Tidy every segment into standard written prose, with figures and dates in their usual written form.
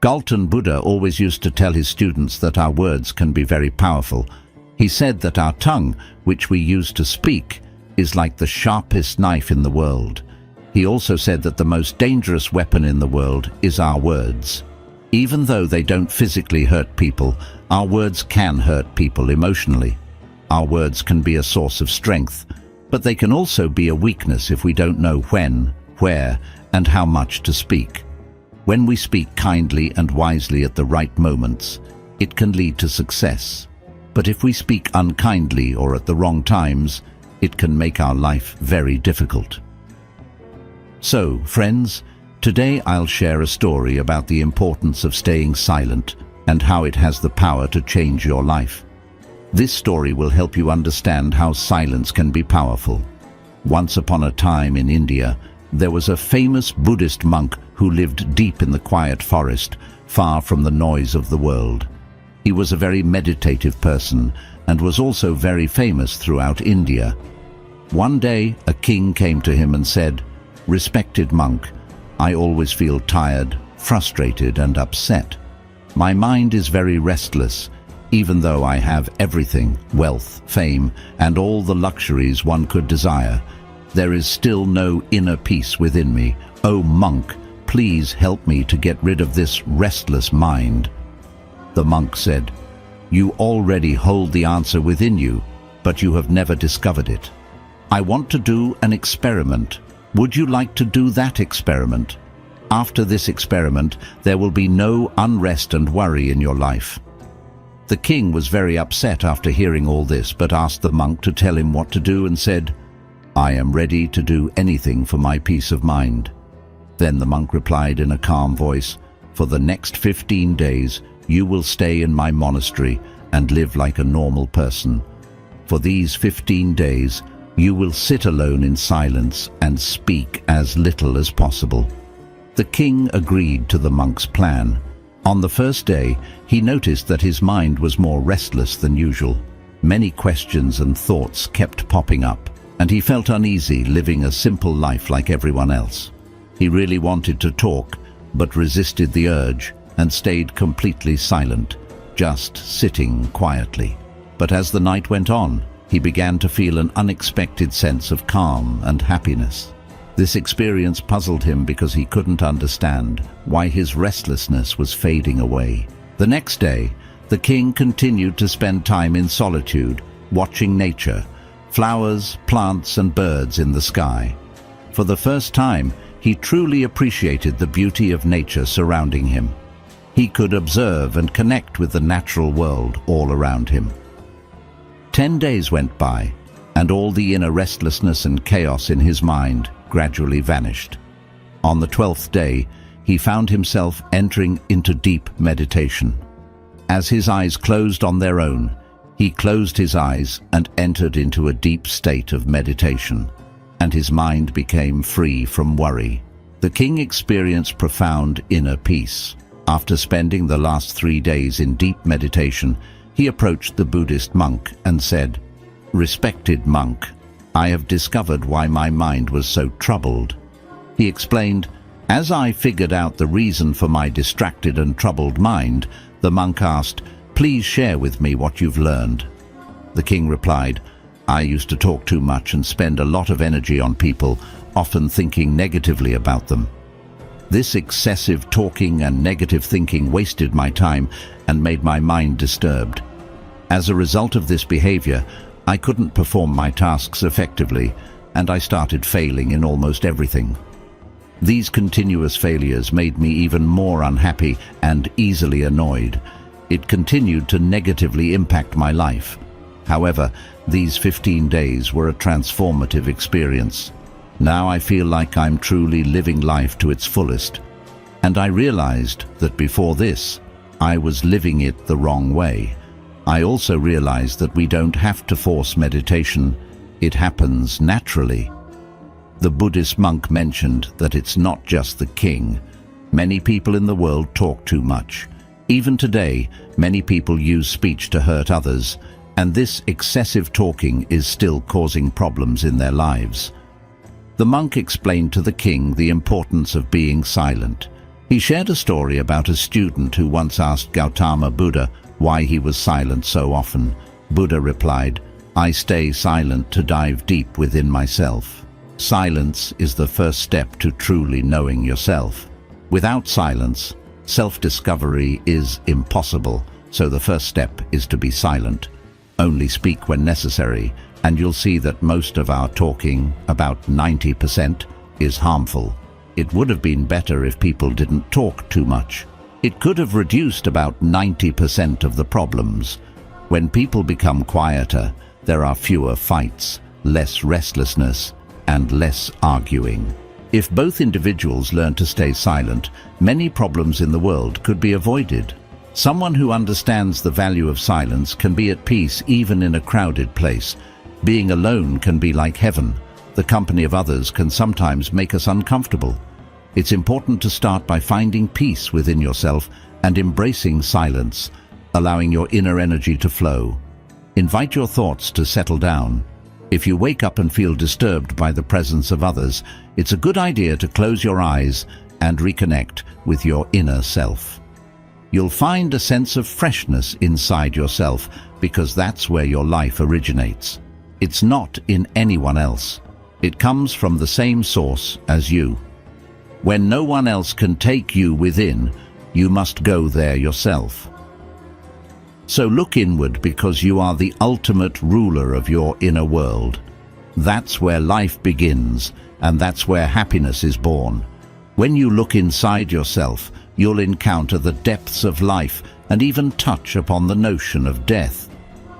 Galton Buddha always used to tell his students that our words can be very powerful. He said that our tongue, which we use to speak, is like the sharpest knife in the world. He also said that the most dangerous weapon in the world is our words. Even though they don't physically hurt people, our words can hurt people emotionally. Our words can be a source of strength, but they can also be a weakness if we don't know when, where, and how much to speak. When we speak kindly and wisely at the right moments, it can lead to success. But if we speak unkindly or at the wrong times, it can make our life very difficult. So, friends, today I'll share a story about the importance of staying silent and how it has the power to change your life. This story will help you understand how silence can be powerful. Once upon a time in India, there was a famous Buddhist monk who lived deep in the quiet forest, far from the noise of the world. He was a very meditative person and was also very famous throughout India. One day, a king came to him and said, "Respected monk, I always feel tired, frustrated, and upset. My mind is very restless. Even though I have everything, wealth, fame, and all the luxuries one could desire, there is still no inner peace within me. Oh monk, please help me to get rid of this restless mind." The monk said, "You already hold the answer within you, but you have never discovered it. I want to do an experiment. Would you like to do that experiment? After this experiment, there will be no unrest and worry in your life." The king was very upset after hearing all this, but asked the monk to tell him what to do and said, "I am ready to do anything for my peace of mind." Then the monk replied in a calm voice, "For the next 15 days, you will stay in my monastery and live like a normal person. For these 15 days, you will sit alone in silence and speak as little as possible." The king agreed to the monk's plan. On the first day, he noticed that his mind was more restless than usual. Many questions and thoughts kept popping up, and he felt uneasy living a simple life like everyone else. He really wanted to talk, but resisted the urge and stayed completely silent, just sitting quietly. But as the night went on, he began to feel an unexpected sense of calm and happiness. This experience puzzled him because he couldn't understand why his restlessness was fading away. The next day, the king continued to spend time in solitude, watching nature, flowers, plants, and birds in the sky. For the first time, he truly appreciated the beauty of nature surrounding him. He could observe and connect with the natural world all around him. 10 days went by, and all the inner restlessness and chaos in his mind gradually vanished. On the 12th day, he found himself entering into deep meditation. As his eyes closed on their own, he closed his eyes and entered into a deep state of meditation, and his mind became free from worry. The king experienced profound inner peace. After spending the last 3 days in deep meditation, he approached the Buddhist monk and said, "Respected monk, I have discovered why my mind was so troubled." He explained, "As I figured out the reason for my distracted and troubled mind," the monk asked, "Please share with me what you've learned." The king replied, "I used to talk too much and spend a lot of energy on people, often thinking negatively about them. This excessive talking and negative thinking wasted my time and made my mind disturbed. As a result of this behavior, I couldn't perform my tasks effectively, and I started failing in almost everything. These continuous failures made me even more unhappy and easily annoyed. It continued to negatively impact my life. However, these 15 days were a transformative experience. Now I feel like I'm truly living life to its fullest. And I realized that before this, I was living it the wrong way. I also realized that we don't have to force meditation. It happens naturally." The Buddhist monk mentioned that it's not just the king. Many people in the world talk too much. Even today, many people use speech to hurt others, and this excessive talking is still causing problems in their lives. The monk explained to the king the importance of being silent. He shared a story about a student who once asked Gautama Buddha why he was silent so often. Buddha replied, "I stay silent to dive deep within myself." Silence is the first step to truly knowing yourself. Without silence, self-discovery is impossible, so the first step is to be silent. Only speak when necessary, and you'll see that most of our talking, about 90%, is harmful. It would have been better if people didn't talk too much. It could have reduced about 90% of the problems. When people become quieter, there are fewer fights, less restlessness, and less arguing. If both individuals learn to stay silent, many problems in the world could be avoided. Someone who understands the value of silence can be at peace even in a crowded place. Being alone can be like heaven. The company of others can sometimes make us uncomfortable. It's important to start by finding peace within yourself and embracing silence, allowing your inner energy to flow. Invite your thoughts to settle down. If you wake up and feel disturbed by the presence of others, it's a good idea to close your eyes and reconnect with your inner self. You'll find a sense of freshness inside yourself because that's where your life originates. It's not in anyone else. It comes from the same source as you. When no one else can take you within, you must go there yourself. So look inward because you are the ultimate ruler of your inner world. That's where life begins, and that's where happiness is born. When you look inside yourself, you'll encounter the depths of life and even touch upon the notion of death.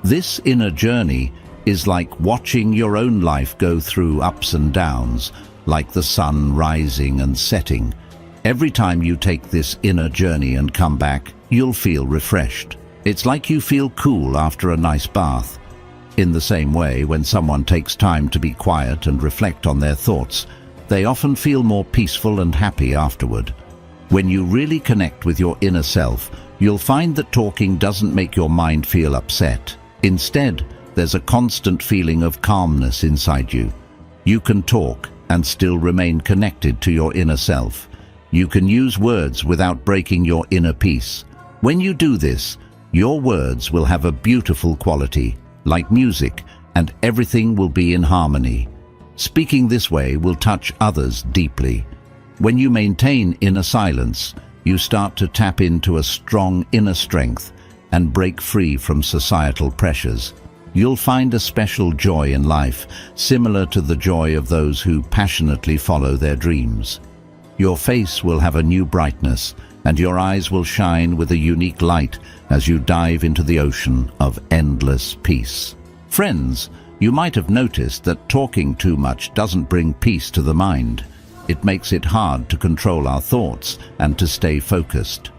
This inner journey is like watching your own life go through ups and downs, like the sun rising and setting. Every time you take this inner journey and come back, you'll feel refreshed. It's like you feel cool after a nice bath. In the same way, when someone takes time to be quiet and reflect on their thoughts, they often feel more peaceful and happy afterward. When you really connect with your inner self, you'll find that talking doesn't make your mind feel upset. Instead, there's a constant feeling of calmness inside you. You can talk and still remain connected to your inner self. You can use words without breaking your inner peace. When you do this, your words will have a beautiful quality, like music, and everything will be in harmony. Speaking this way will touch others deeply. When you maintain inner silence, you start to tap into a strong inner strength and break free from societal pressures. You'll find a special joy in life, similar to the joy of those who passionately follow their dreams. Your face will have a new brightness, and your eyes will shine with a unique light as you dive into the ocean of endless peace. Friends, you might have noticed that talking too much doesn't bring peace to the mind. It makes it hard to control our thoughts and to stay focused.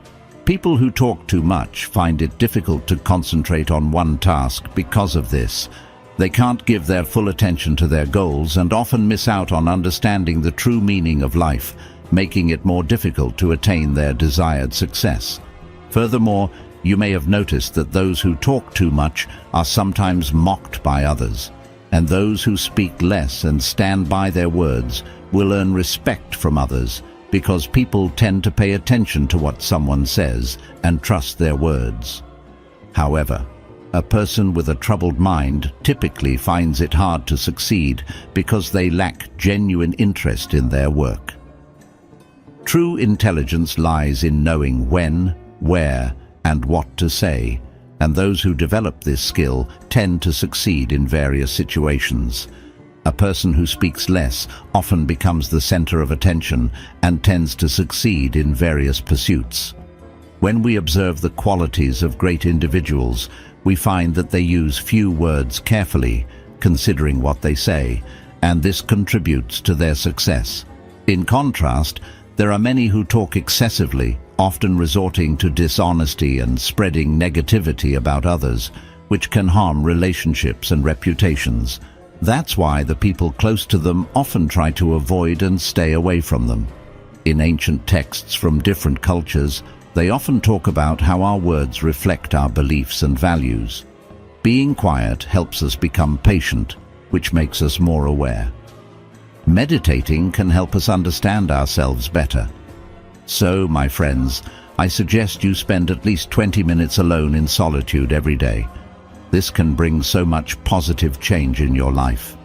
People who talk too much find it difficult to concentrate on one task because of this. They can't give their full attention to their goals and often miss out on understanding the true meaning of life, making it more difficult to attain their desired success. Furthermore, you may have noticed that those who talk too much are sometimes mocked by others, and those who speak less and stand by their words will earn respect from others, because people tend to pay attention to what someone says and trust their words. However, a person with a troubled mind typically finds it hard to succeed because they lack genuine interest in their work. True intelligence lies in knowing when, where, and what to say, and those who develop this skill tend to succeed in various situations. A person who speaks less often becomes the center of attention and tends to succeed in various pursuits. When we observe the qualities of great individuals, we find that they use few words carefully, considering what they say, and this contributes to their success. In contrast, there are many who talk excessively, often resorting to dishonesty and spreading negativity about others, which can harm relationships and reputations. That's why the people close to them often try to avoid and stay away from them. In ancient texts from different cultures, they often talk about how our words reflect our beliefs and values. Being quiet helps us become patient, which makes us more aware. Meditating can help us understand ourselves better. So, my friends, I suggest you spend at least 20 minutes alone in solitude every day. This can bring so much positive change in your life.